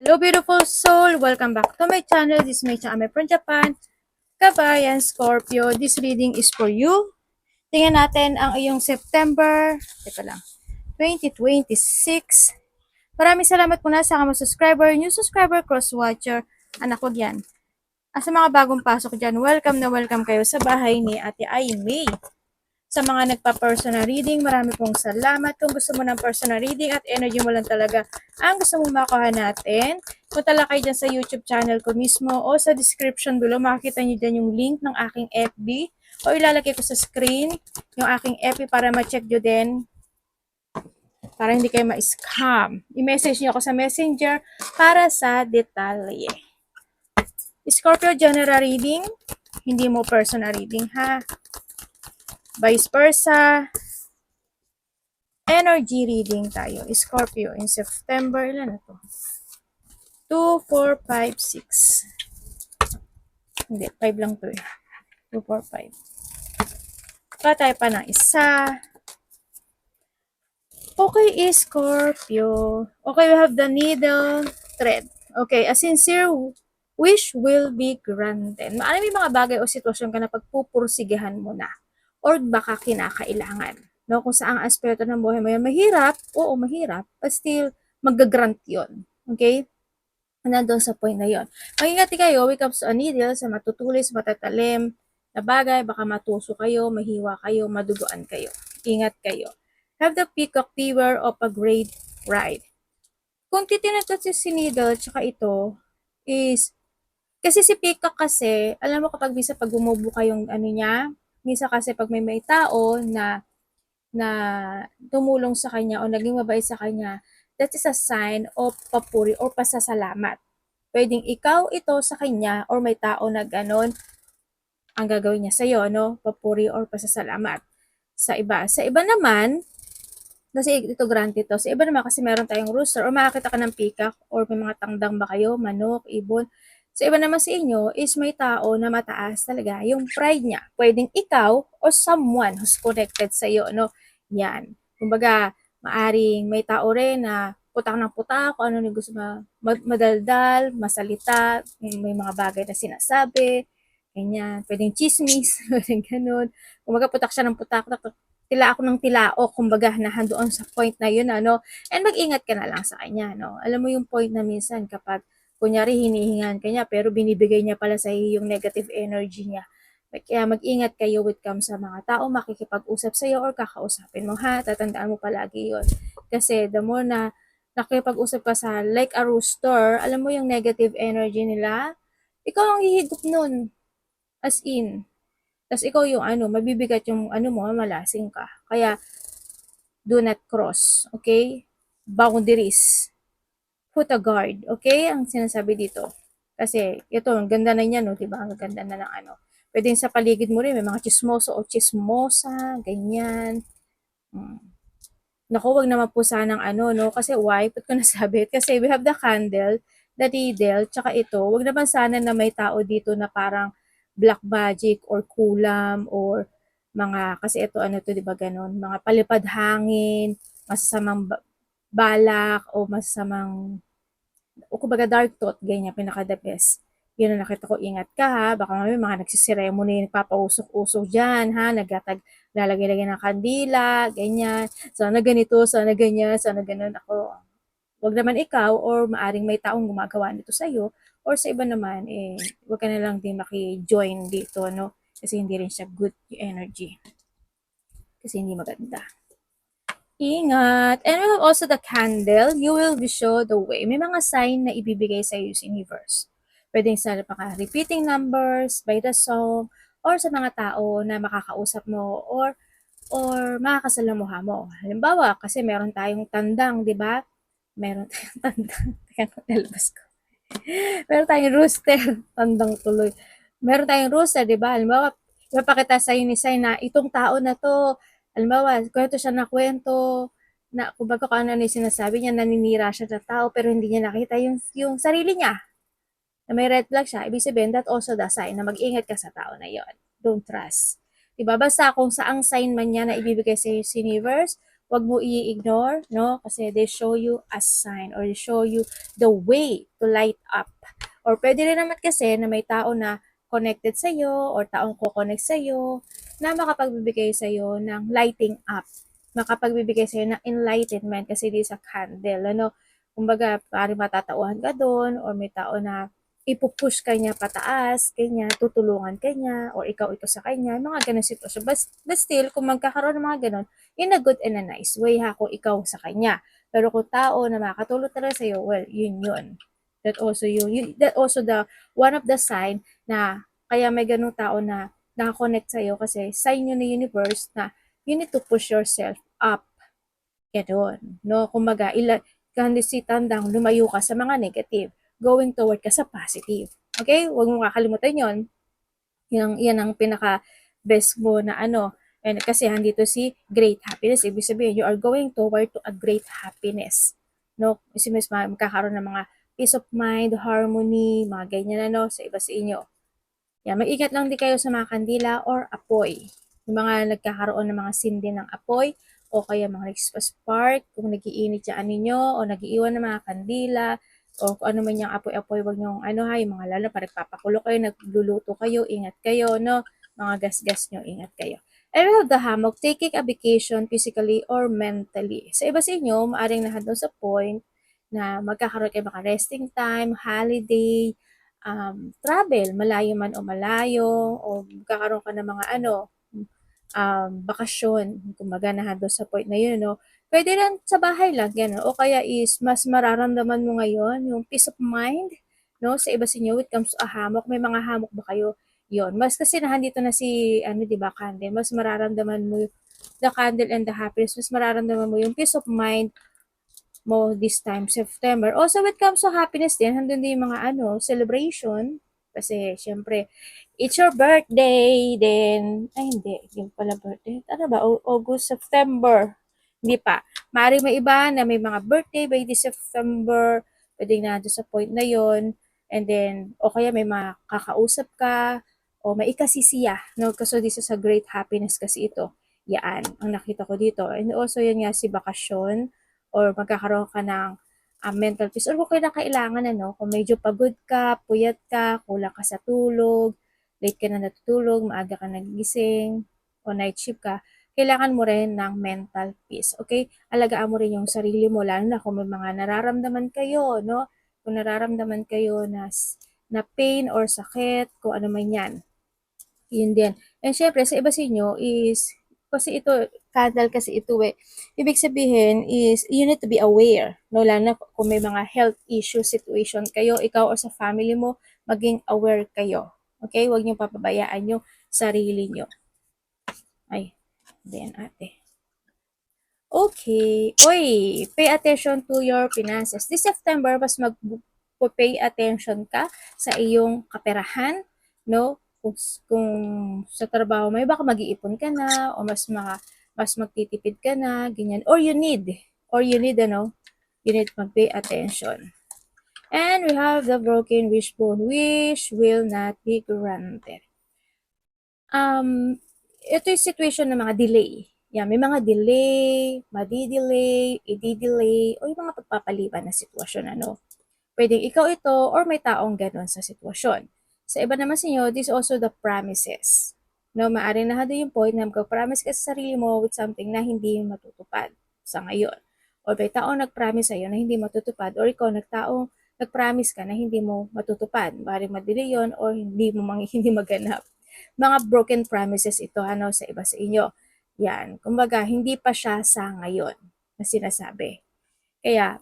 Hello beautiful soul! Welcome back to my channel. This is my channel from Japan. Kabayan Scorpio, this reading is for you. Tingnan natin ang iyong September, teka lang, 2026. Maraming salamat muna sa mga subscriber, new subscriber, cross-watcher. Anak, wag yan. Sa mga bagong pasok dyan, welcome na welcome kayo sa bahay ni Ate Aimee. Sa mga nagpa-personal reading, marami pong salamat. Kung gusto mo ng personal reading at energy mo lang talaga ang gusto mong makuha natin, punta lang kayo dyan sa YouTube channel ko mismo o sa description below. Makikita nyo dyan yung link ng aking FB o ilalagay ko sa screen yung aking FB para ma-check nyo din para hindi kayo ma-scam. I-message nyo ako sa messenger para sa detalye. Scorpio general reading, hindi mo personal reading ha. Vice versa, energy reading tayo. Scorpio in September, ilan na to? 2, 4, 5, 6. Hindi, 5 lang to eh. 2, 4, 5. Patay pa ng isa. Okay, Scorpio. Okay, we have the needle thread. Okay, a sincere wish will be granted. May mga bagay o sitwasyon ka na pagpupursigahan mo na or baka kinakailangan. No, kung saang aspeto ng buhay mo yan, mahirap, oo, mahirap, but still, mag-grant yun. Okay? Nandun sa point na yon. Mag-ingat kayo, wake up sa needle, sa matutulis, matatalim na bagay, baka matuso kayo, mahiwa kayo, maduguan kayo. Ingat kayo. Have the peacock, beware of a great ride. Kung titignan kasi si needle, tsaka ito, is, kasi si peacock kasi, alam mo kapag bisa pag bumubuka yung ano niya, misa kasi pag may tao na tumulong sa kanya o naging mabait sa kanya, that is a sign of papuri or pasasalamat. Pwedeng ikaw ito sa kanya or may tao na ganon ang gagawin niya sa'yo, no? Papuri or pasasalamat sa iba. Sa iba naman, kasi ito granted to. Sa iba naman kasi meron tayong rooster or makakita ka ng peacock or may mga tangdang ba kayo, manok, ibon. Sa iba naman sa inyo is may tao na mataas talaga yung pride niya. Pwedeng ikaw or someone who's connected sa iyo, no? Yan. Kumbaga, maaring may tao rin na putak ng putak, kung ano yung gusto madaldal, masalita, may mga bagay na sinasabi, ganyan. Pwedeng chismis, pwedeng ganun. Kumbaga, putak siya ng putak, tila ako ng tilaok, kumbaga, nahandoon sa point na yun, ano? And mag-ingat ka na lang sa kanya, no? Alam mo yung point na minsan kapag kunyari hinihingan ka niya pero binibigay niya pala sa iyo yung negative energy niya. Kaya mag-ingat kayo with come sa mga tao makikipag-usap sa iyo or kakausapin mo ha. Tatandaan mo palagi yon. Kasi the more na nakikipag-usap ka sa like a rooster, alam mo yung negative energy nila, ikaw ang hihigop nun. As in. Tapos ikaw yung mabibigat yung mo, malasing ka. Kaya, do not cross. Okay? Boundaries. Put a guard, okay? Ang sinasabi dito. Kasi, ito, ang ganda na niya, no? Diba? Ang ganda na ng Pwede sa paligid mo rin, may mga chismoso o chismosa, ganyan. Naku, wag naman po sanang no? Kasi why? Ba't ko nasabi? Kasi we have the candle, the needle, tsaka ito. Wag naman sana na may tao dito na parang black magic or kulam or mga, kasi ito, to, diba ganon? Mga palipad hangin, masasamang balak o masasamang o kumbaga dark thought, ganyan, pinaka-the best. Yun ang nakita ko, ingat ka ha, baka may mga nagsisiremony, nagpapausok-usok dyan ha, lalagay-lagay ng kandila, ganyan, sana ganito, sana ganyan, sana ganun ako. Wag naman ikaw or maaring may taong gumagawa nito sa'yo or sa iba naman, wag ka na lang din maki-join dito, no? Kasi hindi rin siya good energy. Kasi hindi maganda. Ingat! And we have also the candle. You will be show the way. May mga sign na ibibigay sa iyo sa universe. Pwedeng sa repeating numbers, by the song, or sa mga tao na makakausap mo, or makakasalamuha mo. Halimbawa, kasi meron tayong tandang, di ba? Meron tayong tandang. Teka, nalabas ko. Meron tayong rooster. Tandang tuloy. Meron tayong rooster, di ba? Halimbawa, ipapakita sa iyo ni Sai na itong tao na to, halimbawa, kwento siya na kwento, na kumbaga kung ano yung sinasabi niya, naninira siya sa tao, pero hindi niya nakita yung sarili niya. Na may red flag siya, ibig sabihin, that also the sign na mag-ingat ka sa tao na yon. Don't trust. Diba? Basta kung saang sign man niya na ibibigay sa universe, wag mo i-ignore, no? Kasi they show you a sign or they show you the way to light up. Or pwede rin naman kasi na may tao na connected sa'yo or taong ko-connect sa'yo na makapagbibigay sa'yo ng lighting up, makapagbibigay sa'yo ng enlightenment kasi di sa candle, ano? Kumbaga, parang matatauhan ka doon or may tao na ipupush ka niya pataas, kanya, tutulungan ka niya, or ikaw ito sa kanya, mga ganun sitwasyon. But still, kung magkakaroon ng mga ganun, in a good and a nice way ha, kung ikaw sa kanya. Pero kung tao na makatulong talaga sa'yo, well, yun. That also the, one of the sign na kaya may ganung tao na nakakonect sa'yo kasi sign yun ng universe na you need to push yourself up. Ganun, no? Kumbaga, kandi si tandang lumayo ka sa mga negative, going toward ka sa positive. Okay? Huwag mo kakalimutan yon. Yan ang pinaka best mo na ano. And kasi handito si great happiness. Ibig sabihin, you are going toward to a great happiness. No? Kasi mas magkakaroon ng mga peace of mind, harmony, mga ganyan ano, sa iba sa inyo. Yan, mag-ingat lang din kayo sa mga kandila or apoy. Yung mga nagkakaroon ng mga sindi ng apoy o kaya mga nagpa-spark, kung nagiinit dyan ninyo o nagiiwan ng mga kandila o kung ano man yung apoy-apoy, wag nyo ano ha, yung mga lalo pa nagpapakulo kayo, nagluluto kayo, ingat kayo, no? Mga gas-gas nyo, ingat kayo. And we have the hammock, taking a vacation physically or mentally. Sa iba sa inyo, maaring nahando sa point na magkakaroon kayo mga resting time, holiday, travel, malayo man o malayo, o magkakaroon ka ng mga ano, bakasyon, kumbaga nahando sa point na yun, no? Pwede rin sa bahay lang, gano'n. O kaya is, mas mararamdaman mo ngayon yung peace of mind, no? Sa iba sa inyo, it comes to a hammock. May mga hammock ba kayo? Yon. Mas kasi nahandito na si, ano, di ba, candle. Mas mararamdaman mo the candle and the happiness. Mas mararamdaman mo yung peace of mind mo this time, September. Also, when it comes to happiness din, handun din yung mga ano, celebration. Kasi, syempre, it's your birthday, then, ay hindi, yung pala birthday. Ano ba, August, September. Hindi pa. Maaaring may iba na may mga birthday by this September, pwedeng na sa point na yon. And then, o kaya may mga kakausap ka, o may ikasisiya, no? Kasi this is a great happiness kasi ito. Yan, ang nakita ko dito. And also, yan nga si bakasyon, or magkakaroon ka ng mental peace or kung kailangan ano, kung medyo pagod ka, puyat ka, kulang ka sa tulog, late ka na natutulog, maaga ka nagising, o night shift ka, kailangan mo rin ng mental peace. Okay? Alagaan mo rin yung sarili mo, lalo na kung may mga nararamdaman kayo, no? Kung nararamdaman kayo na pain or sakit, kung ano man yan. Yun din. And syempre, sa iba sa inyo is, kasi ito, candle kasi ito eh. Ibig sabihin is, you need to be aware. No, lalo na kung may mga health issue situation kayo, ikaw o sa family mo, maging aware kayo. Okay? Huwag niyo papabayaan yung sarili niyo. Ay, then ate. Okay. Oy, pay attention to your finances. This September, mas mag-pay attention ka sa iyong kaperahan, no? Kung sa trabaho may baka mag-iipon ka na o mas magtitipid ka na, ganyan. Or you need ano, you need mag-pay attention. And we have the broken wishbone. Wish will not be granted. Ito yung situation ng mga delay. Yan, may mga delay, madi-delay, i-delay, o yung mga pagpapaliban na sitwasyon, ano. Pwedeng ikaw ito or may taong gano'n sa sitwasyon. Sa iba naman sa inyo, this is also the promises. No, maaaring na yung point na magka-promise ka sa sarili mo with something na hindi matutupad sa ngayon. Or may taong nag-promise sa'yo na hindi matutupad or ikaw nag-promise ka na hindi mo matutupad. Maaaring madili yun or hindi hindi maganap. Mga broken promises ito ano sa iba sa inyo. Yan. Kumbaga, hindi pa siya sa ngayon na sinasabi. Kaya,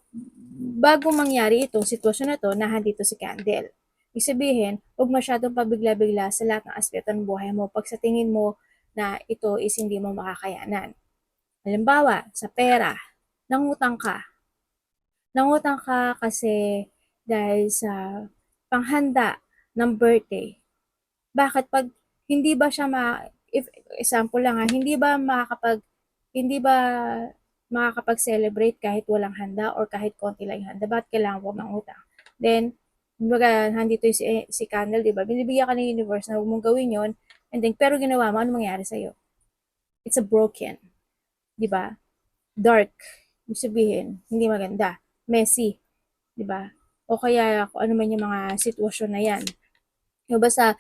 bago mangyari itong sitwasyon na to, nahandito si Candle. Ibig sabihin, huwag masyadong pabigla-bigla sa lahat ng aspeto ng buhay mo pag sa tingin mo na ito is hindi mo makakayanan. Halimbawa, sa pera, nangutang ka. Nangutang ka kasi dahil sa panghanda ng birthday. Bakit pag hindi ba siya if example lang hindi ba makakapag-celebrate kahit walang handa or kahit konti lang yung handa, bakit kailangan mo mangutang? Then, kumbaga, nandito yung si Candle, di ba? Binibigyan ka ng universe na huwag mong gawin yon, and then, pero ginawa mo, ano mangyari sa'yo? It's a broken, di ba? dark. Ibig sabihin, hindi maganda. Messy. Diba? O kaya kung ano man yung mga sitwasyon na yan. So, basta,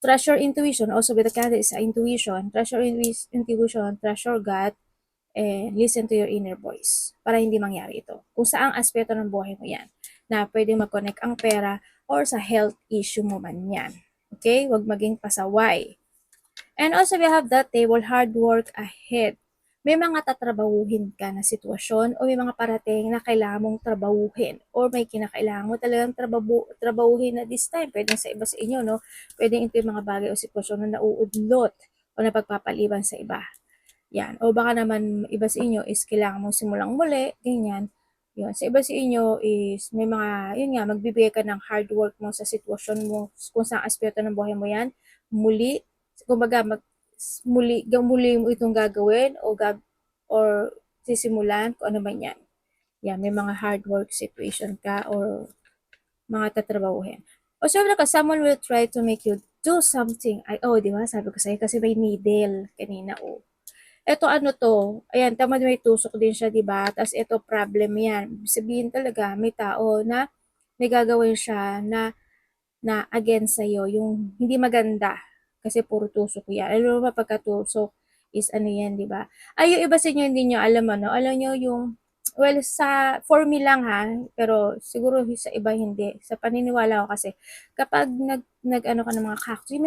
trust your intuition. Also, with the candle is intuition. Trust your intuition, trust your gut, and listen to your inner voice para hindi mangyari ito. Kung saang aspeto ng buhay mo yan na pwede mag-connect ang pera or sa health issue mo man yan. Okay? Huwag maging pasaway. And also, we have that table, hard work ahead. May mga tatrabahuhin ka na sitwasyon o may mga parating na kailangan mong trabahuhin or may kinakailangan mo talagang trabahuhin na this time. Pwedeng sa iba sa inyo, no? Pwedeng ito yung mga bagay o sitwasyon na nauudlot o napagpapaliban sa iba. Yan. O baka naman iba sa inyo is kailangan mong simulang muli, ganyan. Yun. Sa iba sa inyo is may mga, yun nga, magbibigay ka ng hard work mo sa sitwasyon mo, kung saan aspeto ng buhay mo yan, muli, kumbaga, muli mo itong gagawin or sisimulan, kung ano man yan. Yan, may mga hard work situation ka or mga tatrabahuhin. O syempre ka, someone will try to make you do something. Ay, di ba? Sabi ko sa'yo, kasi may needle kanina, Eto ano to, ayan, tamad may tusok din siya, 'di ba? Tapos ito problem 'yan. Sabihin talaga may tao na may gagawin siya na against sa'yo, yung hindi maganda. Kasi puro tusok 'yan. Alam mo ba pagkatusok is ano 'yan, 'di ba? Ay, yung iba sa inyo hindi niyo alam ano, alam niyo yung well for me lang ha, pero siguro sa iba hindi. Sa paniniwala ko kasi kapag nag ano ka ng mga cactus,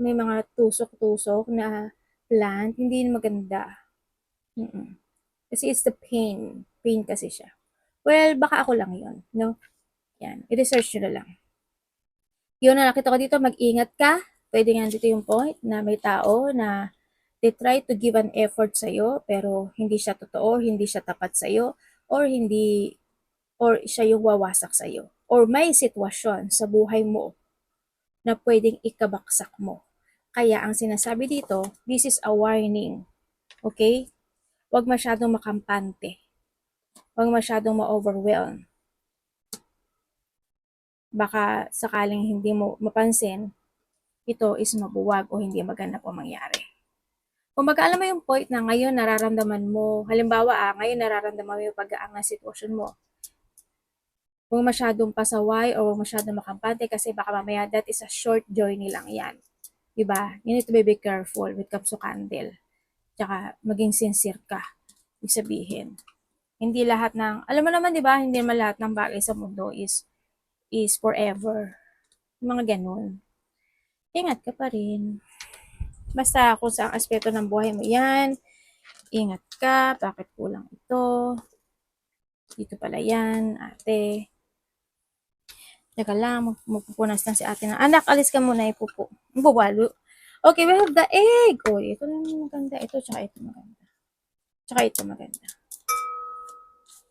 may mga tusok-tusok na plant, hindi maganda. Kasi it's the pain. Pain kasi siya. Well, baka ako lang yun, no? Yan. I-research nyo na lang. Yun na nakita ko dito, mag-ingat ka. Pwede nga dito yung point na may tao na they try to give an effort sa'yo, pero hindi siya totoo, hindi siya tapat sa'yo, or siya yung wawasak sa'yo. Or may sitwasyon sa buhay mo na pwedeng ikabaksak mo. Kaya ang sinasabi dito, this is a warning. Okay? Huwag masyadong makampante. Huwag masyadong ma-overwhelm. Baka sakaling hindi mo mapansin, ito is mabuwag o hindi maganda po mangyari. Kung alam mo yung point na ngayon nararamdaman mo, halimbawa ngayon nararamdaman mo yung pag-aang na sitwasyon mo, huwag masyadong pasaway o huwag masyadong makampante kasi baka mamaya that is a short journey lang yan. Diba? You need to be careful with comes to candle. Tsaka maging sincere ka. Ibig sabihin. Hindi lahat ng, alam mo naman 'di ba, hindi naman lahat ng bagay sa mundo is forever. Mga ganun. Ingat ka pa rin. Basta kung sa aspeto ng buhay mo 'yan, ingat ka, bakit kulang ito? Dito pala 'yan, ate. Teka lang, magpupunas lang si ate na, anak, alis ka muna, ipupo. Bubalo. Okay, we have the egg. Ito lang maganda. Ito, tsaka ito maganda. Tsaka ito maganda.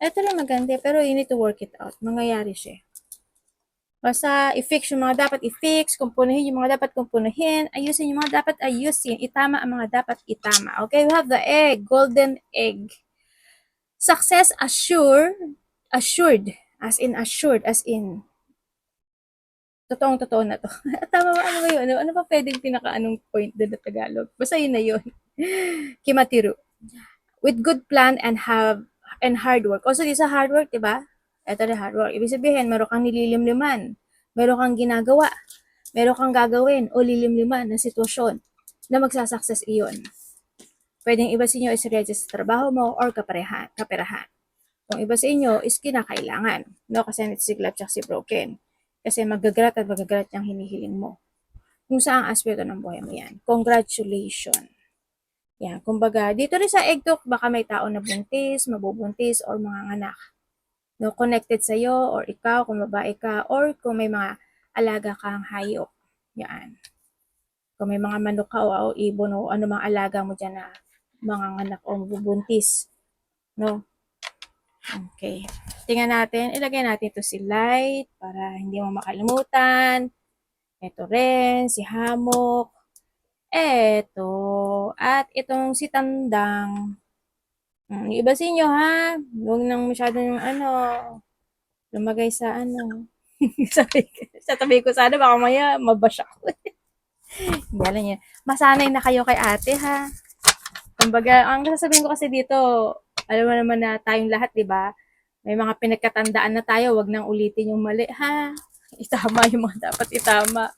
Ito lang maganda, pero you need to work it out. Mangyayari siya. Basta i-fix yung mga dapat i-fix, kumpunuhin yung mga dapat kumpunuhin, ayusin yung mga dapat ayusin, itama ang mga dapat itama. Okay, we have the egg, golden egg. Success assured, as in, totoong-totoo na to. Tama ba? Ano ba yun? Ano pa pwedeng pinaka-anong point doon na Tagalog? Basta yun na yun. Kimatiru. With good plan and hard work. Also, di sa hard work, diba? Ito na hard work. Ibig sabihin, meron kang nililimliman. Meron kang ginagawa. Meron kang gagawin o lilimliman na sitwasyon na magsasucess iyon. Pwedeng iba sa inyo is register sa trabaho mo or kaperahan. Kung iba sa inyo is kinakailangan. No? Kasi si Glad si Broken. Kasi magagarat yung hinihiling mo. Kung saang aspeto ng buhay mo yan. Congratulations. Yan, kumbaga, dito rin sa egg talk, baka may tao na buntis, mabubuntis, or mga anak. No, connected sa'yo, or ikaw, kung babae ka, or kung may mga alaga kang hayop. Yan. Kung may mga manok ka o ibon o ano mga alaga mo dyan na mga anak o mabubuntis. No? Okay. Tingnan natin. Ilagay natin ito si Light para hindi mo makalimutan. Ito rin, si Hamok. Eto. At itong si Tandang. Iba sa inyo ha. Huwag nang masyadong lumagay sa sa tabi ko sana baka maya mabash ako. Hindi alam niya. Masanay na kayo kay ate ha. Kumbaga, ang sasabihin ko kasi dito, alam mo naman na tayong lahat, di ba? May mga pinagkatandaan na tayo, wag nang ulitin yung mali, ha? Itama yung mga dapat itama.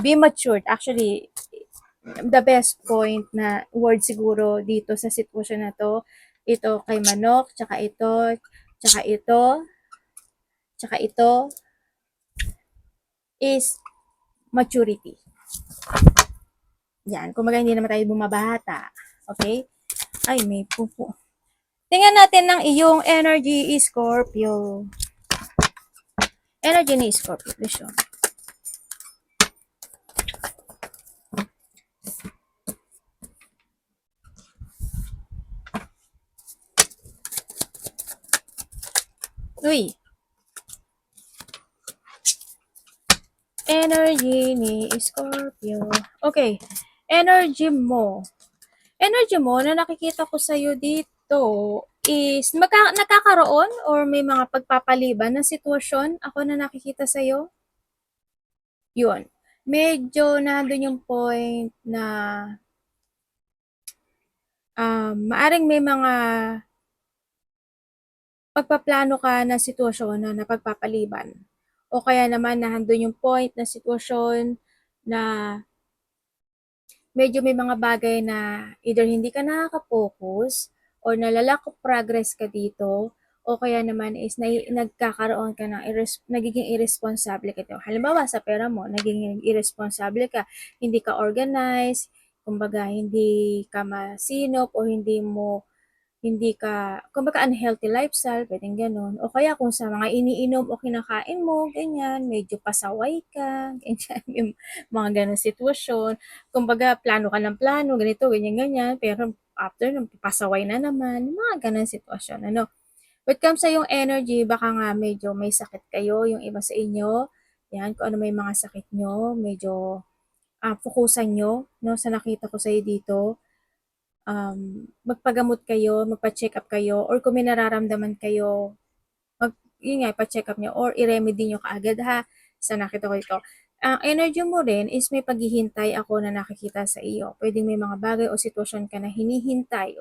Be matured. Actually, the best point na word siguro dito sa sitwasyon na to, ito kay Manok, tsaka ito, tsaka ito, is maturity. Yan. Kumbaga, hindi naman tayo bumabata. Okay? Ay, may pupo. Tingnan natin ng iyong energy, Scorpio. Energy ni Scorpio. Vision. Uy. Energy ni Scorpio. Okay. Energy mo. Energy mo na nakikita ko sa'yo dito is nakakaroon or may mga pagpapaliban na sitwasyon ako na nakikita sa'yo? Yun. Medyo nandun yung point na maaring may mga pagpaplano ka na sitwasyon na napagpapaliban. O kaya naman nandun yung point na sitwasyon na medyo may mga bagay na either hindi ka nakaka-focus or nalalack of progress ka dito o kaya naman is nagkakaroon ka ng nagiging irresponsible ka dito. Halimbawa, sa pera mo, naging irresponsible ka, hindi ka organized, kumbaga hindi ka masinop o hindi ka, kumbaga unhealthy lifestyle, pwedeng ganun. O kaya kung sa mga iniinom o kinakain mo, ganyan, medyo pasaway ka, ganyan, yung mga ganun sitwasyon. Kumbaga, plano ka ng plano, ganito, ganyan, ganyan, pero after, pasaway na naman, mga ganun sitwasyon, ano. When it comes sa yung energy, baka nga medyo may sakit kayo, yung iba sa inyo, yan, kung ano may mga sakit nyo, medyo fokusan nyo, no, sa nakita ko sa'yo dito, magpagamot kayo, magpa-check up kayo, or kung may nararamdaman kayo, yun nga, ipa-check up nyo, or i-remedy nyo kaagad ha, sa nakita ko ito. Ang energy mo rin is may paghihintay ako na nakikita sa iyo. Pwedeng may mga bagay o sitwasyon ka na hinihintay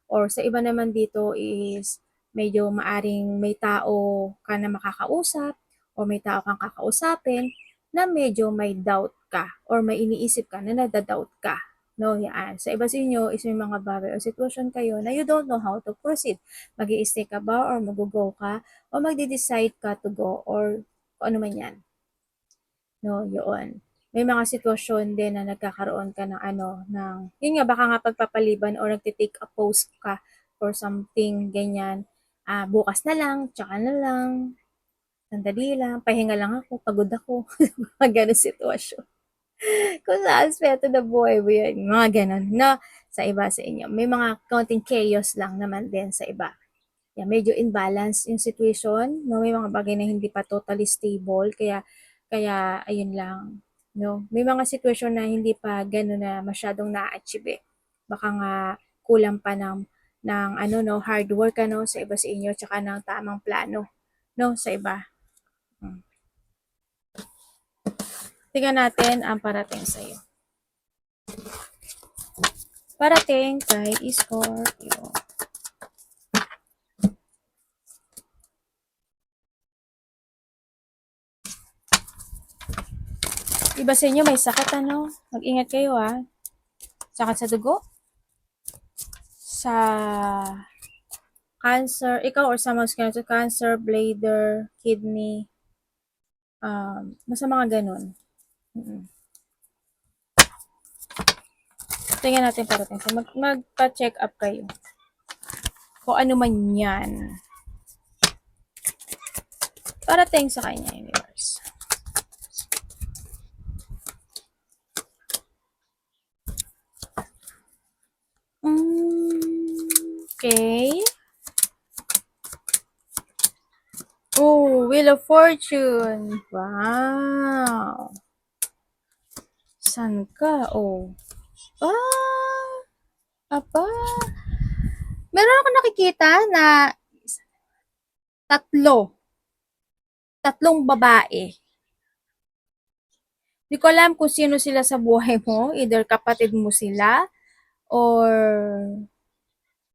or sa iba naman dito is medyo maaring may tao ka na makakausap o may tao kang kakausapin na medyo may doubt ka or may iniisip ka na nadadoubt ka. No, yan. Sa iba sa inyo is may mga bagay o sitwasyon kayo na you don't know how to proceed. Mag-i-stay ka ba or mag-go ka o magde-decide ka to go or kung ano man yan. No, yun. May mga sitwasyon din na nagkakaroon ka ng yun nga, baka nga pagpapaliban or nagtitake a pose ka for something, ganyan. Bukas na lang, tsaka na lang, sandali lang, pahinga lang ako, pagod ako. Mga ganun sitwasyon. Kung sa aspeto na buhay mo yan, mga ganun, na sa iba sa inyo. May mga konting chaos lang naman din sa iba. Yeah, medyo imbalance yung situation, no? May mga bagay na hindi pa totally stable, kaya ayun lang, no? May mga sitwasyon na hindi pa gano'n na masyadong na-achieve, eh. Baka nga kulang pa ng no, hard work ano, sa iba sa inyo, tsaka ng tamang plano, no, sa iba. Tingnan natin ang parating sa'yo. Parating kay Scorpio. Iba sa inyo may sakit ano? Mag-ingat kayo Sakit sa dugo? Sa cancer, ikaw or someone's cancer, bladder, kidney, basta mga ganun. Tingnan natin parating. So, magpa-check up kayo. Kung ano man yan. Parating sa kanya, universe. Okay. Oh, Wheel of Fortune. Wow. San ka? Oh. Apa. Meron ako nakikita na tatlong babae. Hindi ko alam kung sino sila sa buhay mo. Either kapatid mo sila or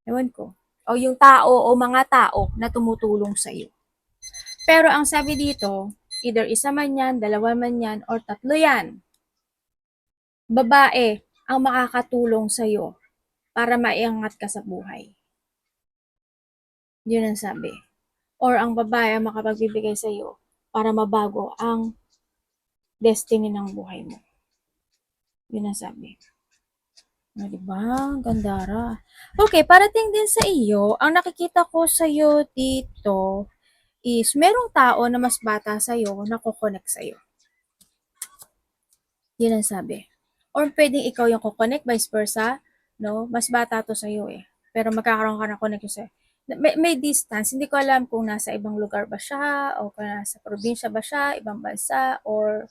ewan ko, o yung tao o mga tao na tumutulong sa'yo. Pero ang sabi dito, either isa man yan, dalawa man yan, or tatlo yan, babae ang makakatulong sa'yo para maiangat ka sa buhay. Yun ang sabi. Or ang babae ang makapagbibigay sa'yo para mabago ang destiny ng buhay mo. Yun ang sabi. O, diba? Gandara. Okay, parating din sa iyo, ang nakikita ko sa iyo dito is merong tao na mas bata sa iyo na kukonek sa iyo. Yun ang sabi. Or pwedeng ikaw yung kukonek, vice versa, no? Mas bata to sa iyo eh. Pero magkakaroon ka ng connection sa iyo. May distance, hindi ko alam kung nasa ibang lugar ba siya o kung nasa probinsya ba siya, ibang bansa or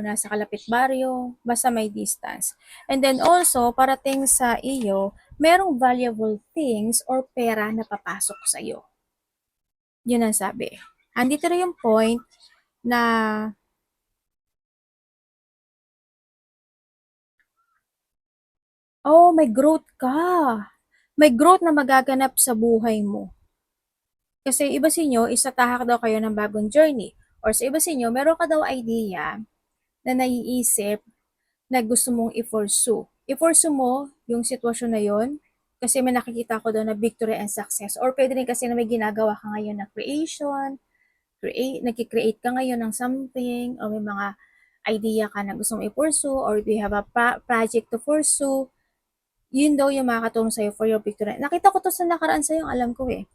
nasa kalapit baryo, basta may distance. And then also, parating sa iyo, merong valuable things or pera na papasok sa iyo. Yun ang sabi. Andito rin yung point na may growth ka. May growth na magaganap sa buhay mo. Kasi iba sa inyo, isatahak daw kayo ng bagong journey. Or sa iba sa inyo, meron ka daw idea na naiisip na gusto mong i-pursue. I-pursue mo yung sitwasyon na yon kasi may nakikita ko daw na victory and success. Or pwede rin kasi na may ginagawa ka ngayon na creation, nagki-create ka ngayon ng something, o may mga idea ka na gusto mong i-pursue, or do you have a project to pursue, yun daw yung makakatulong sa'yo for your victory. Nakita ko to sa nakaraan sa'yo, alam ko eh.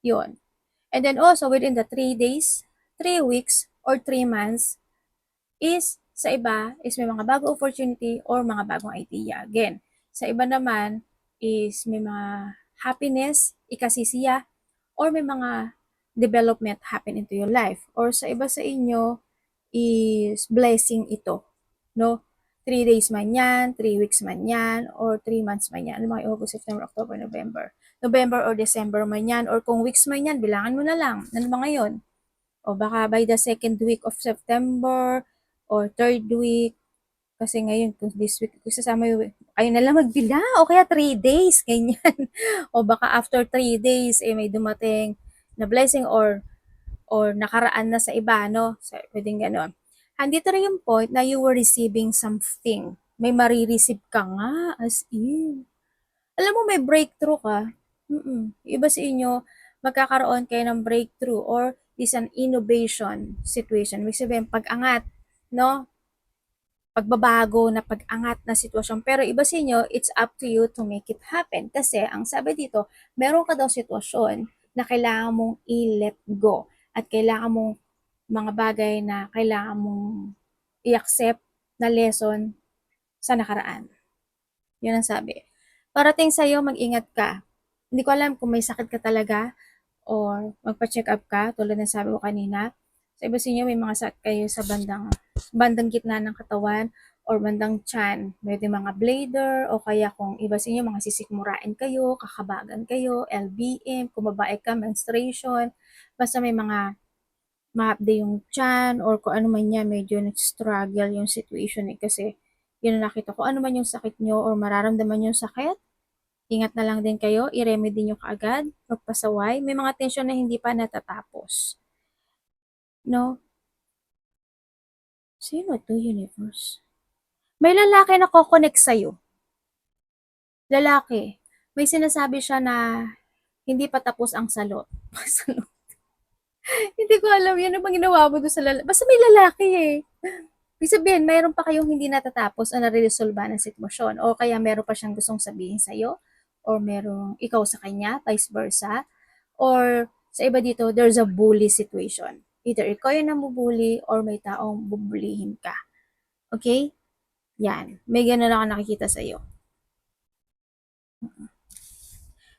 Yun. And then also, within the 3 days, 3 weeks, or 3 months, is sa iba is may mga bagong opportunity or mga bagong idea. Again, sa iba naman is may mga happiness, ikasisiya, or may mga development happen into your life. Or sa iba sa inyo is blessing ito. No? 3 days man yan, 3 weeks man yan, or 3 months man yan. Ano mga August, September, October, November. November or December man yan, or kung weeks man yan, bilangan mo na lang. Ano ba ngayon? O baka by the second week of September, or third week, kasi ngayon, kung this week, kung sasama yung, ayun na lang magbila, o kaya 3 days, ganyan. O baka after 3 days, may dumating na blessing or nakaraan na sa iba, no? So, pwedeng gano'n. Andito rin yung point na you were receiving something. May marireceive ka nga, as in. Alam mo, may breakthrough ka. Iba sa inyo, magkakaroon kayo ng breakthrough or is an innovation situation. Ibig sabihin, pag-angat, no? Pagbabago na pag-angat na sitwasyon. Pero iba sa inyo, it's up to you to make it happen. Kasi ang sabi dito, meron ka daw sitwasyon na kailangan mong i-let go. At kailangan mong mga bagay na kailangan mong i-accept na lesson sa nakaraan. Yun ang sabi. Parating sa'yo, mag-ingat ka. Hindi ko alam kung may sakit ka talaga or magpa-check up ka, tulad ng sabi ko kanina. Sa iba sa inyo, may mga sakit kayo sa bandang gitna ng katawan or bandang tiyan. Pwede mga bladder o kaya kung iba sa inyo, mga sisikmurain kayo, kakabagan kayo, LBM, kung babae ka, menstruation. Basta may mga ma-update yung tiyan or kung ano man yan, medyo nag-struggle yung situation kasi yun ang nakita ko. Ano man yung sakit nyo or mararamdaman yung sakit, ingat na lang din kayo, i-remedy nyo kaagad, magpasaway. May mga tensyon na hindi pa natatapos. No? Sino to, universe? May lalaki na kokonek sa'yo. Lalaki. May sinasabi siya na hindi pa tapos ang salot. Hindi ko alam yan. Ano bang ginawa mo doon sa lalaki? Basta may lalaki eh. Ibig sabihin, mayroon pa kayong hindi natatapos o nare-resolve ng sitwasyon o kaya meron pa siyang gustong sabihin sa'yo or merong ikaw sa kanya, vice versa. Or sa iba dito, there's a bully situation. Either ikaw yung namubully or may taong bubulihin ka. Okay? Yan. May ganun ako nakikita sa'yo.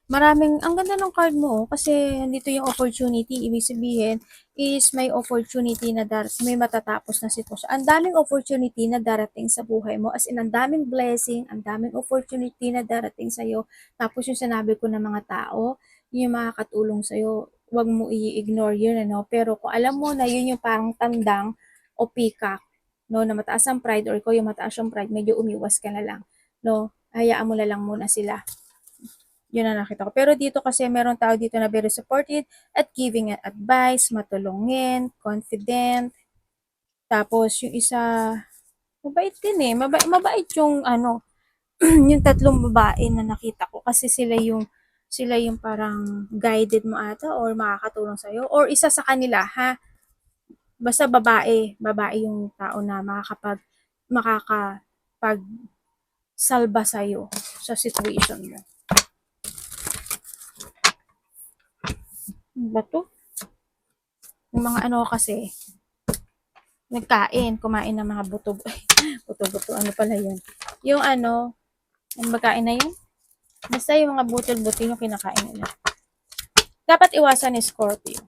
Ang ganda ng card mo kasi nandito yung opportunity. Ibig sabihin is may opportunity na may matatapos na sitwasyon. Ang daming opportunity na darating sa buhay mo. As in, ang daming blessing, ang daming opportunity na darating sa'yo. Tapos yung sinabi ko ng mga tao, yun yung makakatulong sa'yo. Huwag mo i-ignore yun, ano? Pero kung alam mo na yun yung parang tandang o peacock, no, na mataas ang pride or ikaw yung mataas yung pride, medyo umiwas ka na lang, no? hayaan mo na lang muna sila. Yun ang nakita ko. Pero dito kasi meron tao dito na very supportive at giving advice, matulungin, confident. Tapos yung isa, mabait din eh. Mabait yung ano, yung tatlong babae na nakita ko kasi sila yung parang guided mo ata or makakatulong sa'yo or isa sa kanila ha. Basta babae yung tao na makakapag salba sa'yo sa situation mo. Ano ba to? Yung mga ano kasi, kumain ng mga buto-buto, ano pala yun? Yung ano, yung magkain na yun? Basta yung mga buto-buto yung kinakain nila. Dapat iwasan ni Scorpio.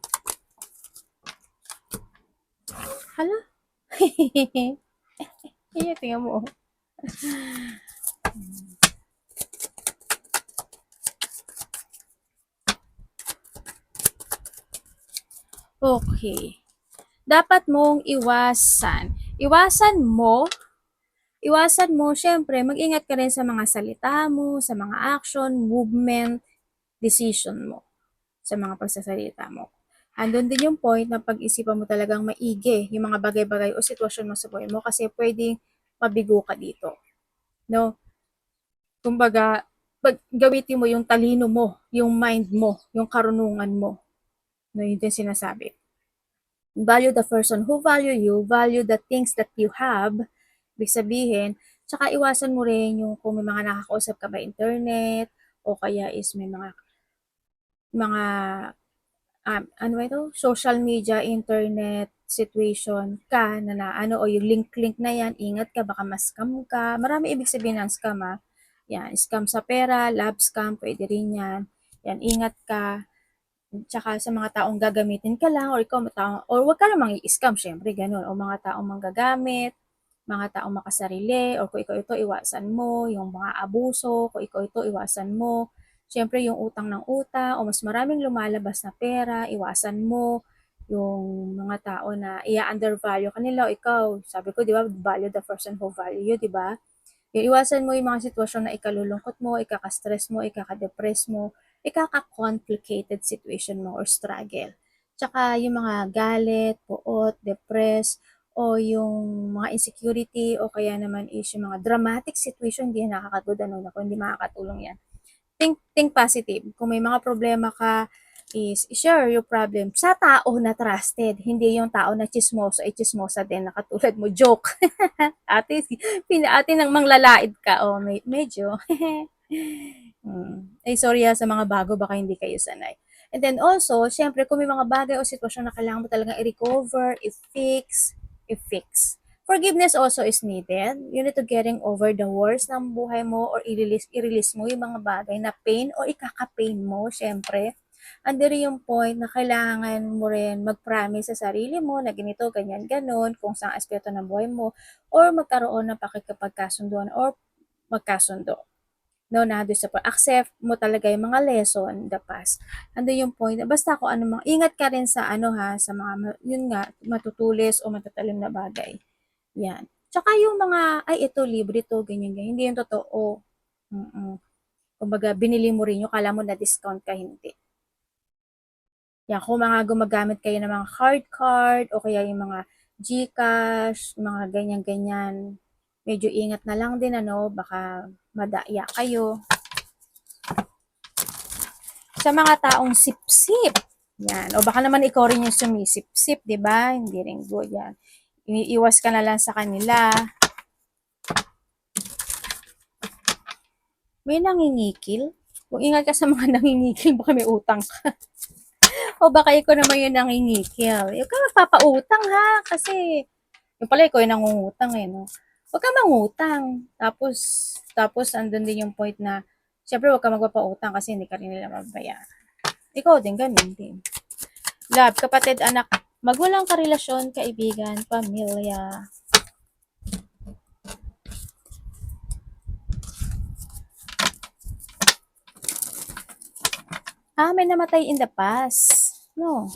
Hala? Tingnan mo. Okay. Dapat mong iwasan mo, syempre, mag-ingat ka rin sa mga salita mo, sa mga action, movement, decision mo, sa mga pagsasalita mo. Andun din yung point na pag-isipan mo talagang maigi yung mga bagay-bagay o sitwasyon mo sa buhay mo kasi pwedeng mabigo ka dito. No? Kumbaga, gamitin mo yung talino mo, yung mind mo, yung karunungan mo. No, yun din sinasabi. Value the person who value the things that you have. Ibig sabihin, tsaka iwasan mo rin yung kung may mga nakakausap ka ba internet, o kaya is may mga ano ba ito? Social media, internet situation ka na ano, o yung link na yan, ingat ka, baka ma-scam ka. Marami ibig sabihin ng scam ha. Yan, scam sa pera, love scam, pwede rin yan. Yan, ingat ka. Tsaka sa mga taong gagamitin ka lang, or ikaw, or wag ka namang i-scam, syempre, ganun. O mga taong manggagamit, mga taong makasarili, o kung ikaw ito, iwasan mo. Yung mga abuso, kung ikaw ito, iwasan mo. Siyempre, yung utang ng utang, o mas maraming lumalabas na pera, iwasan mo. Yung mga tao na i-undervalue kanila, o ikaw, sabi ko, di ba, value the person who value you, di ba? Iwasan mo yung mga sitwasyon na ikalulungkot mo, ikaka-stress mo, ikaka-depress mo, ikaka-complicated situation mo or struggle. Tsaka yung mga galit, puot, depress, o yung mga insecurity, o kaya naman is yung mga dramatic situation, hindi nakakatulong ano, hindi makakatulong yan. Think positive. Kung may mga problema ka, is share your problem sa tao na trusted, hindi yung tao na chismoso ay chismosa din na katulad mo, joke. ate nang manglalait ka, medyo. Ay, sorry sa mga bago, baka hindi kayo sanay. And then also, syempre, kung may mga bagay o sitwasyon na kailangan mo talagang i-recover, i-fix. Forgiveness also is needed. You need to getting over the worst ng buhay mo or i-release mo yung mga bagay na pain o ikaka-pain mo, syempre. Andiri yung point na kailangan mo rin mag-promise sa sarili mo na ganito, ganyan, ganon, kung saan aspeto ng buhay mo, or magkaroon ng pakikipagkasunduan or magkasundo. No, na doon sa accept mo talaga yung mga lesson the past. Ando yung point, basta ako ano, ingat ka rin sa ano ha, sa mga, yun nga, matutulis o matatalim na bagay. Yan. Tsaka yung mga, ay ito, libre to, ganyan, ganyan. Hindi yung totoo. Kumbaga, binili mo rin yung kala mo na discount ka, hindi. Yan, kung mga gumagamit kayo ng mga card, o kaya yung mga GCash, mga ganyan-ganyan, medyo ingat na lang din, ano, baka madaya kayo. Sa mga taong sip-sip, yan, o baka naman ikaw rin yung sumisip-sip, di ba? Hindi rin good, yan. Iniiwas ka na lang sa kanila. May nangingikil? Kung ingat ka sa mga nangingikil, baka may utang ka. O baka ikaw naman yung nangingikil. Huwag ka magpapautang ha, kasi yung pala ikaw yung nangungutang eh, no? Huwag ka mangutang. Tapos andun din yung point na, syempre huwag ka magpapautang kasi hindi ka rin nila mababayaran. Ikaw din, ganun din. Love, kapatid, anak, magwalang karelasyon, kaibigan, pamilya. May namatay in the past. No.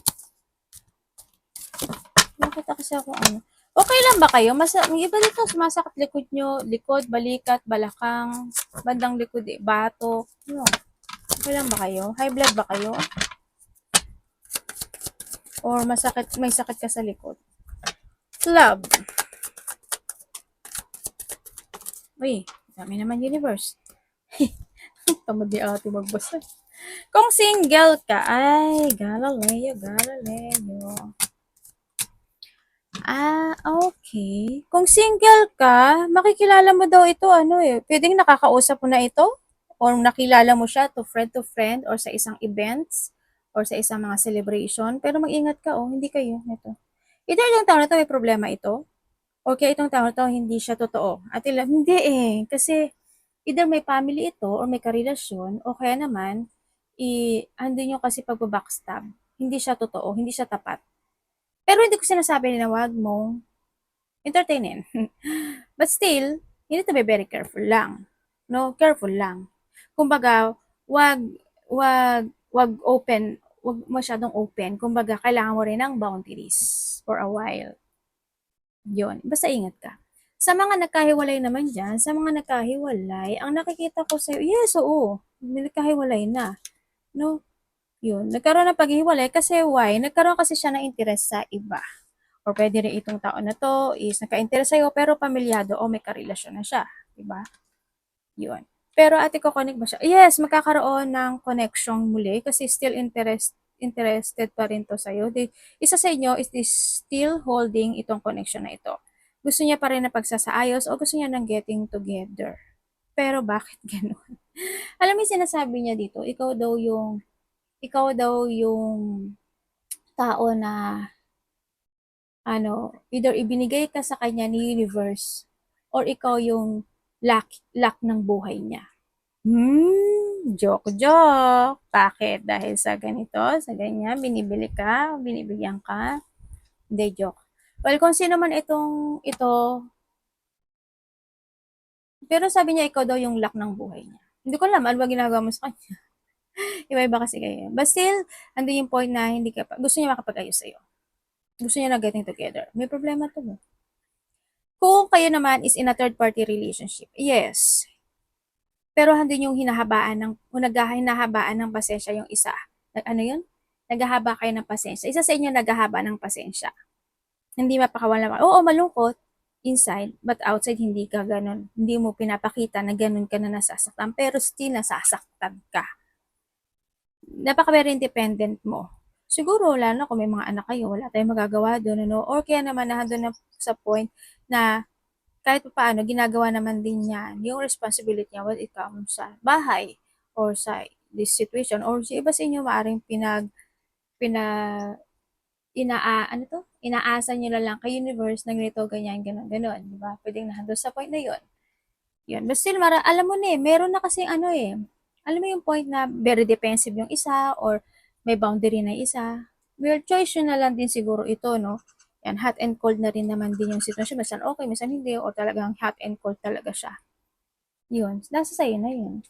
Nakita kasi ako ano. Okay lang ba kayo? Yung iba dito, sumasakit likod nyo, likod, balikat, balakang, bandang likod, batok. Ano? Okay lang ba kayo? High blood ba kayo? Or may sakit ka sa likod? Love. Uy, dami naman universe. Tamad di ate magbasa. Kung single ka, ay, Galileo, Galileo. Okay. Kung single ka, makikilala mo daw ito, pwedeng nakakausap mo na ito, or nakilala mo siya to friend, or sa isang events, or sa isang mga celebration, pero mag-ingat ka, hindi kayo, ito. Either yung tao na to may problema ito, o kaya itong tao na to hindi siya totoo. At hindi kasi either may family ito, or may karelasyon, o kaya naman, andun yung kasi pagbabackstab. Hindi siya totoo, hindi siya tapat. Pero hindi ko sinasabi na wag mong entertainin. But still, you need to be very careful lang. No, careful lang. Kumbaga, wag wag masyadong open. Kumbaga, kailangan mo rin ng boundaries for a while. 'Yun, basta ingat ka. Sa mga nagkahiwalay naman diyan, sa mga nagkahiwalay, ang nakikita ko sa'yo, yes, oo, may nagkahiwalay na, 'no? 'Yun, nagkaroon ng paghihiwalay kasi why? Nagkaroon kasi siya ng interes sa iba. Or pwede rin itong tao na 'to is nagka-interes sa'yo pero pamilyado o may karelasyon na siya, 'di ba? 'Yun. Pero at iko-connect mo siya, yes, magkakaroon ng connection muli kasi still interested pa rin 'to sa'yo. Isa sa inyo is still holding itong connection na ito. Gusto niya pa rin na pagsasaayos o gusto niya ng getting together. Pero bakit gano'n? Alam mo yung sinasabi niya dito, ikaw daw yung tao na either ibinigay ka sa kanya ni universe or ikaw yung luck ng buhay niya. Joke. Bakit? Dahil sa ganito, sa ganyan, binibili ka, binibigyan ka? Hindi, joke. Well, kung sino man ito, pero sabi niya ikaw daw yung luck ng buhay niya. Hindi ko alam, ano ba ginagawa mo sa kanya? Iba-iba kasi kayo. But still, andun yung point na gusto niya makapag-ayos sa'yo. Gusto niya na getting together. May problema to mo. Kung kayo naman is in a third party relationship, yes. Pero andun yung hinahabaan ng pasensya yung isa. Ano yun? Naghahaba kayo ng pasensya. Isa sa inyo naghahaba ng pasensya. Hindi mapakawalan. Oo, malungkot inside, but outside hindi ka ganun. Hindi mo pinapakita na ganun ka na nasasaktan, pero still nasasaktan ka. Napaka-very independent mo. Siguro, lalo na kung may mga anak kayo, wala tayong magagawa doon, or kaya naman nandun na sa point na kahit paano ginagawa naman din niya yung responsibility niya when it comes sa bahay or sa this situation or sa iba sa inyo maaring pina inaasa niyo na lang kay universe na ganito, ganyan, ganon, ganon, di ba? Pwedeng nandun sa point na yun. Yun. But still, alam mo na meron na kasi alam mo yung point na very defensive yung isa or may boundary na isa. Well, choice yun na lang din siguro ito, no? Yan, hot and cold na rin naman din yung sitwasyon. Minsan okay, minsan hindi, o talagang hot and cold talaga siya. Yun, nasa sa'yo na yun.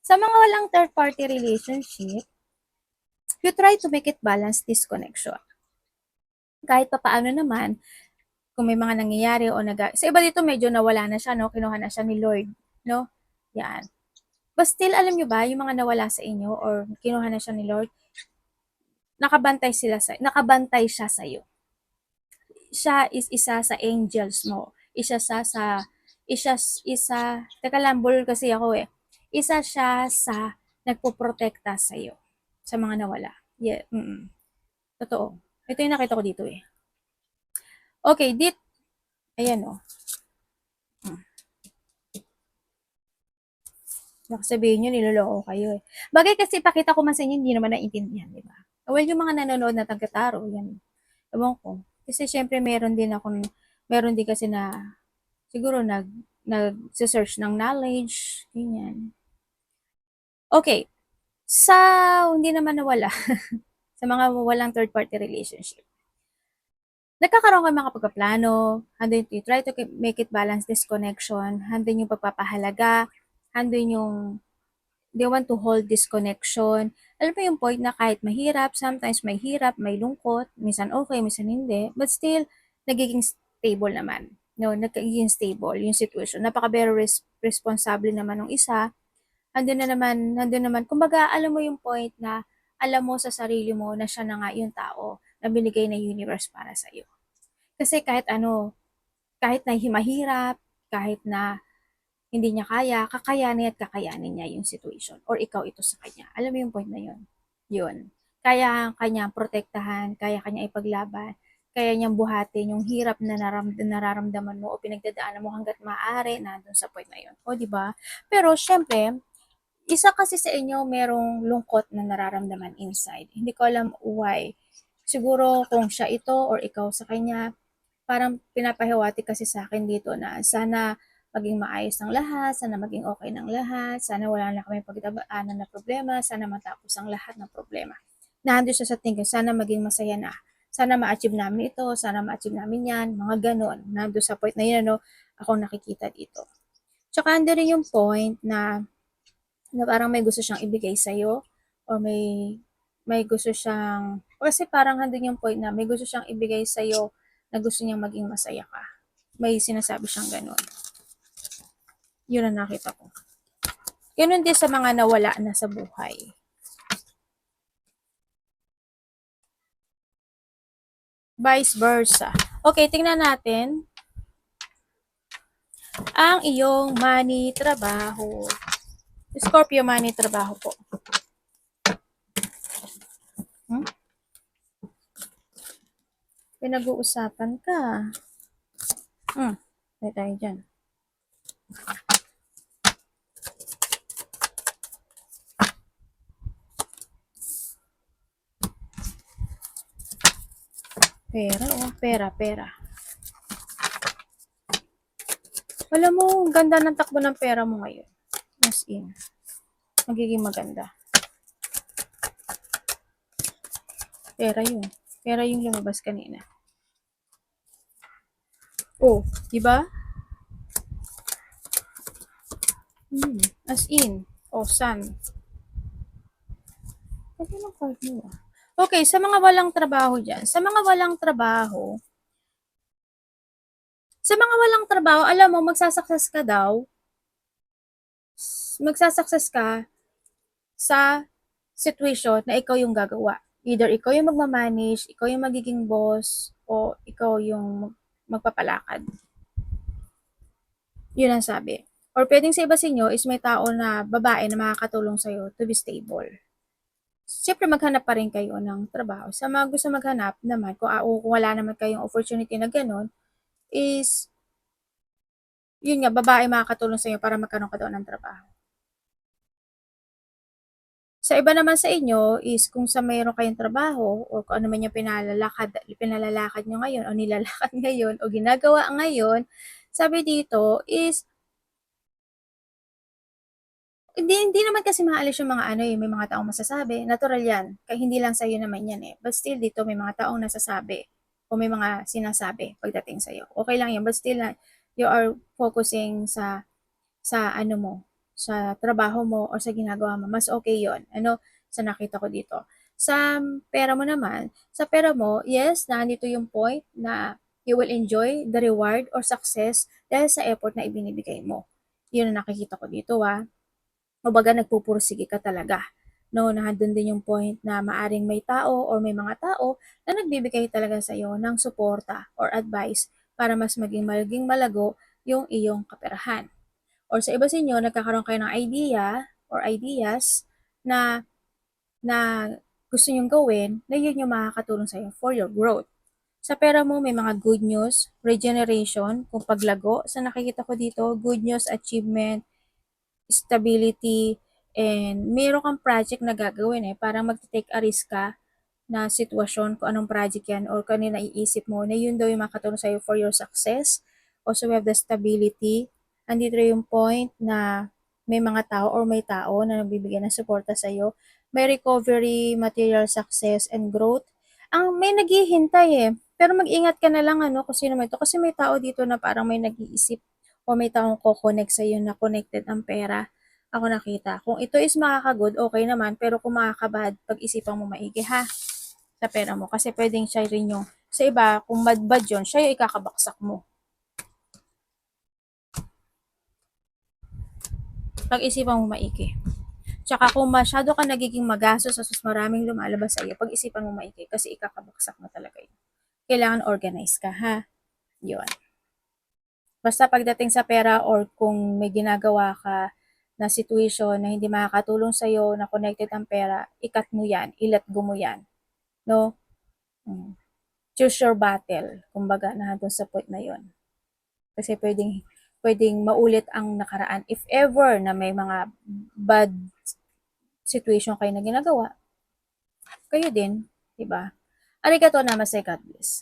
Sa mga walang third-party relationship, you try to make it balance this connection. Kahit pa paano naman, kung may mga nangyayari o sa iba dito medyo nawala na siya, no? Kinuha na siya ni Lord, no? Yan. But still, alam nyo ba, yung mga nawala sa inyo or kinuha na siya ni Lord, nakabantay siya sa iyo. Siya is isa sa angels mo. Teka lang, bulol kasi ako Isa siya sa nagpoprotekta sa iyo. Sa mga nawala. Yeah, totoo. Ito yung nakita ko dito Okay, ayan Baka sabihin nyo, niloloko kayo Bagay kasi pakita ko man sa inyo, hindi naman naiintindihan, di ba? Well, yung mga nanonood na taga-taro, yan. Ewan ko. Kasi syempre meron din kasi na siguro nag-search ng knowledge, ganyan. Okay. Hindi naman nawala, sa mga walang third party relationship. Nagkakaroon kayo mga pagpaplano, handun you try to make it balance this connection, handun yung pagpapahalaga, handun yung they want to hold this connection. Alam mo yung point na kahit mahirap, sometimes may hirap, may lungkot, minsan okay, minsan hindi, but still, nagiging stable naman. No, nagiging stable yung situation. Napaka very responsable naman ng isa. Nandun naman, kumbaga alam mo yung point na alam mo sa sarili mo na siya na nga yung tao na binigay ng universe para sa iyo. Kasi kahit ano, kahit na mahirap, kahit na hindi niya kaya, kakayanin at kakayanin niya yung situation or ikaw ito sa kanya. Alam mo yung point na yun? Yun. Kaya kanya protektahan, kaya kanya ipaglaban, kaya niyang buhatin yung hirap na nararamdaman mo o pinagdadaanan mo hanggat maaari nandun sa point na yun. O, di ba? Pero, syempre, isa kasi sa inyo merong lungkot na nararamdaman inside. Hindi ko alam why. Siguro kung siya ito or ikaw sa kanya, parang pinapahiwatig kasi sa akin dito na sana maging maayos ng lahat, sana maging okay ng lahat, sana wala na kami pagdadaanan na problema, sana matapos ang lahat ng problema. Nandun siya sa tingin, sana maging masaya na. Sana ma-achieve namin ito, sana ma-achieve namin yan, mga ganon. Nandun sa point na yun, ano, ako nakikita dito. Tsaka andun rin yung point na parang may gusto siyang ibigay sa'yo or may gusto siyang, kasi parang handun yung point na may gusto siyang ibigay sa'yo na gusto niyang maging masaya ka. May sinasabi siyang ganun. Yun ang nakita ko. Ganun din sa mga nawala na sa buhay. Vice versa. Okay, tingnan natin ang iyong money, trabaho. Scorpio, money, trabaho po. Pinag-uusapan ka. May tayo dyan. Pera, pera. Alam mo, ganda ng takbo ng pera mo ngayon. As in, magiging maganda. Pera yun. Pera yung lumabas kanina. Oh, diba? As in. Oh, sun. Pwede lang card mo ah. Okay, sa mga walang trabaho dyan. Sa mga walang trabaho, alam mo, magsasucess ka daw. Magsasucess ka sa situation na ikaw yung gagawa. Either ikaw yung magmamanage, ikaw yung magiging boss, o ikaw yung magpapalakad. Yun ang sabi. Or pwedeng sa iba sa inyo is may tao na babae na makakatulong sa'yo to be stable. Siyempre maghanap pa rin kayo ng trabaho. Sa mga gusto maghanap naman, kung wala naman kayong opportunity na ganun, is, yun nga, babae makakatulong sa'yo para magkaroon ka daw ng trabaho. Sa iba naman sa inyo is kung sa mayroon kayong trabaho o kung ano man yung pinalalakad nyo ngayon o nilalakad ngayon o ginagawa ngayon, sabi dito is hindi naman kasi maalis yung mga ano may mga taong masasabi. Natural yan. Kaya hindi lang sa'yo naman yan eh. But still dito may mga taong nasasabi o may mga sinasabi pagdating sa'yo. Okay lang yan. But still you are focusing sa ano mo, sa trabaho mo o sa ginagawa mo. Mas okay yon. Ano, sa nakita ko dito. Sa pera mo naman, sa pera mo, yes, nandito yung point na you will enjoy the reward or success dahil sa effort na ibinibigay mo. Yun ang nakikita ko dito kumbaga nagpupursige ka talaga. No, nandun din yung point na maaring may tao or may mga tao na nagbibigay talaga sa iyo ng suporta or advice para mas maging malago yung iyong kaperahan. Or sa iba sa inyo, nagkakaroon kayo ng idea or ideas na na gusto nyong gawin na yun yung makakatulong sa iyo for your growth. Sa pera mo, may mga good news, regeneration, kung paglago. Sa nakikita ko dito, good news, achievement, stability, and meron kang project na gagawin parang mag-take a risk ka na sitwasyon kung anong project yan or kung ano naiisip mo na yun daw yung makatulong sa'yo for your success. Also, we have the stability. Andito yung point na may mga tao or may tao na nagbibigay ng suporta sa'yo. May recovery, material success, and growth. May naghihintay pero mag-ingat ka na lang kung sino man ito. Kasi may tao dito na parang may nag-iisip o may taong ko-connect sa'yo na connected ang pera. Ako nakita. Kung ito is makaka-good, okay naman. Pero kung makaka-bad, pag-isipan mo maigi ha. sa pera mo. Kasi pwedeng siya rin yung, sa iba, kung bad yun, siya yung ikakabaksak mo. Pag-isipan mo maigi. Tsaka kung masyado ka nagiging magastos sa maraming lumalabas sa iyo, pag-isipan mo maigi kasi ikakabaksak mo talaga yun. Kailangan organize ka, ha? Yun. Basta pagdating sa pera or kung may ginagawa ka na situation na hindi makakatulong sa'yo, na connected ang pera, ikat mo yan, i-let go mo yan. No? Mm. Choose your battle. Kumbaga, nandun sa point na yon. Kasi pwedeng maulit ang nakaraan. If ever na may mga bad situation kayo na ginagawa, kayo din, di ba? Arigato namaste, God bless.